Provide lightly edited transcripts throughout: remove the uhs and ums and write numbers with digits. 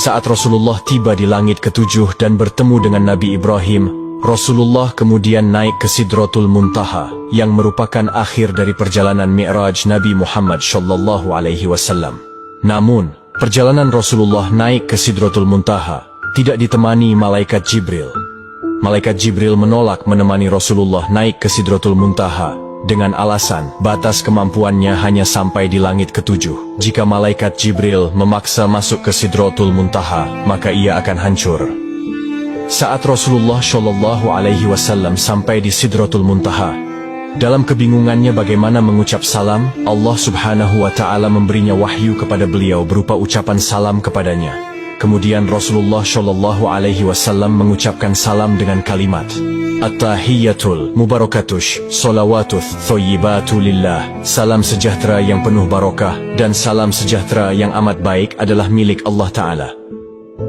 Saat Rasulullah tiba di langit ketujuh dan bertemu dengan Nabi Ibrahim, Rasulullah kemudian naik ke Sidratul Muntaha, yang merupakan akhir dari perjalanan Mi'raj Nabi Muhammad SAW. Namun, perjalanan Rasulullah naik ke Sidratul Muntaha tidak ditemani Malaikat Jibril. Malaikat Jibril menolak menemani Rasulullah naik ke Sidratul Muntaha dengan alasan batas kemampuannya hanya sampai di langit ketujuh. Jika Malaikat Jibril memaksa masuk ke Sidratul Muntaha, maka ia akan hancur. Saat Rasulullah SAW sampai di Sidratul Muntaha, dalam kebingungannya bagaimana mengucap salam, Allah Subhanahu wa Ta'ala memberinya wahyu kepada beliau berupa ucapan salam kepadanya. Kemudian Rasulullah SAW mengucapkan salam dengan kalimat At-tahiyyatul mubarakatush salawatuth thoyyibatu lillah. Salam sejahtera yang penuh barokah dan salam sejahtera yang amat baik adalah milik Allah Ta'ala.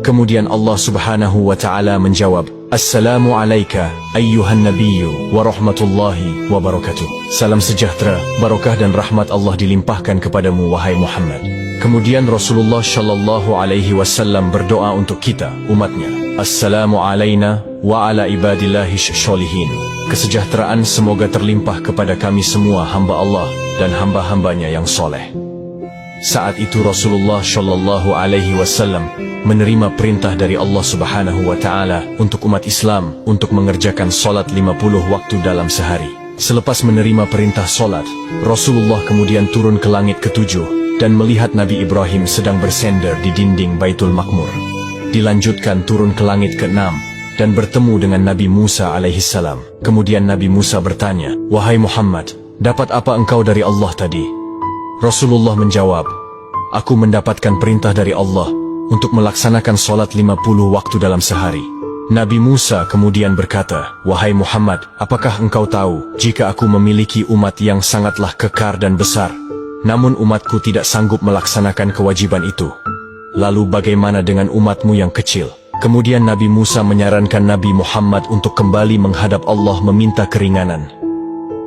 Kemudian Allah Subhanahu wa Ta'ala menjawab, Assalamu alayka ayyuhan nabiyyu wa rahmatullahi wa barakatuh. Salam sejahtera, barokah dan rahmat Allah dilimpahkan kepadamu wahai Muhammad. Kemudian Rasulullah SAW berdoa untuk kita, umatnya. Assalamu alayna wa ala ibadillahi sholihin. Kesejahteraan semoga terlimpah kepada kami semua hamba Allah dan hamba-hambanya yang soleh. Saat itu Rasulullah SAW menerima perintah dari Allah Subhanahu wa Ta'ala untuk umat Islam untuk mengerjakan solat 50 waktu dalam sehari. Selepas menerima perintah solat, Rasulullah kemudian turun ke langit ketujuh dan melihat Nabi Ibrahim sedang bersender di dinding Baitul Makmur. Dilanjutkan turun ke langit ke-6 dan bertemu dengan Nabi Musa alaihissalam. Kemudian Nabi Musa bertanya, Wahai Muhammad, dapat apa engkau dari Allah tadi? Rasulullah menjawab, Aku mendapatkan perintah dari Allah untuk melaksanakan solat 50 waktu dalam sehari. Nabi Musa kemudian berkata, Wahai Muhammad, apakah engkau tahu jika aku memiliki umat yang sangatlah kekar dan besar, namun umatku tidak sanggup melaksanakan kewajiban itu? Lalu bagaimana dengan umatmu yang kecil? Kemudian Nabi Musa menyarankan Nabi Muhammad untuk kembali menghadap Allah meminta keringanan.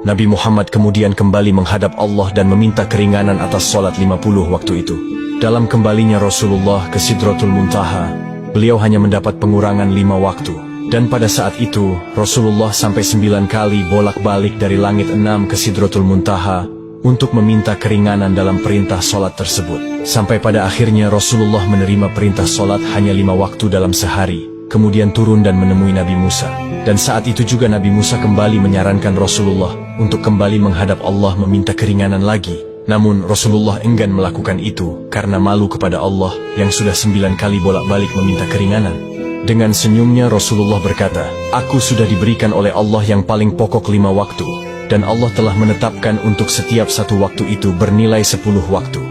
Nabi Muhammad kemudian kembali menghadap Allah dan meminta keringanan atas solat 50 waktu itu. Dalam kembalinya Rasulullah ke Sidratul Muntaha, beliau hanya mendapat pengurangan 5 waktu. Dan pada saat itu, Rasulullah sampai 9 kali bolak-balik dari langit 6 ke Sidratul Muntaha untuk meminta keringanan dalam perintah solat tersebut. Sampai pada akhirnya Rasulullah menerima perintah solat hanya 5 waktu dalam sehari, kemudian turun dan menemui Nabi Musa. Dan saat itu juga Nabi Musa kembali menyarankan Rasulullah untuk kembali menghadap Allah meminta keringanan lagi. Namun Rasulullah enggan melakukan itu karena malu kepada Allah yang sudah 9 kali bolak-balik meminta keringanan. Dengan senyumnya Rasulullah berkata, Aku sudah diberikan oleh Allah yang paling pokok 5 waktu, dan Allah telah menetapkan untuk setiap satu waktu itu bernilai 10 waktu.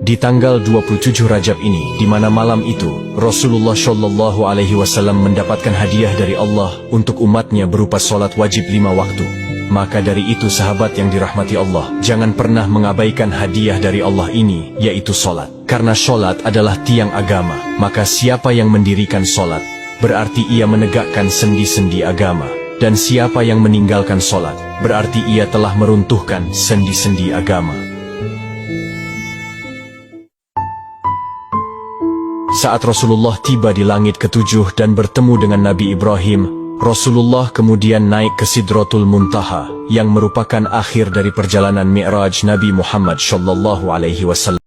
Di tanggal 27 Rajab ini, di mana malam itu Rasulullah SAW mendapatkan hadiah dari Allah untuk umatnya berupa solat wajib 5 waktu. Maka dari itu sahabat yang dirahmati Allah, jangan pernah mengabaikan hadiah dari Allah ini, yaitu solat. Karena solat adalah tiang agama, maka siapa yang mendirikan solat, berarti ia menegakkan sendi-sendi agama. Dan siapa yang meninggalkan solat, berarti ia telah meruntuhkan sendi-sendi agama. Saat Rasulullah tiba di langit ketujuh dan bertemu dengan Nabi Ibrahim, Rasulullah kemudian naik ke Sidratul Muntaha, yang merupakan akhir dari perjalanan Mi'raj Nabi Muhammad SAW.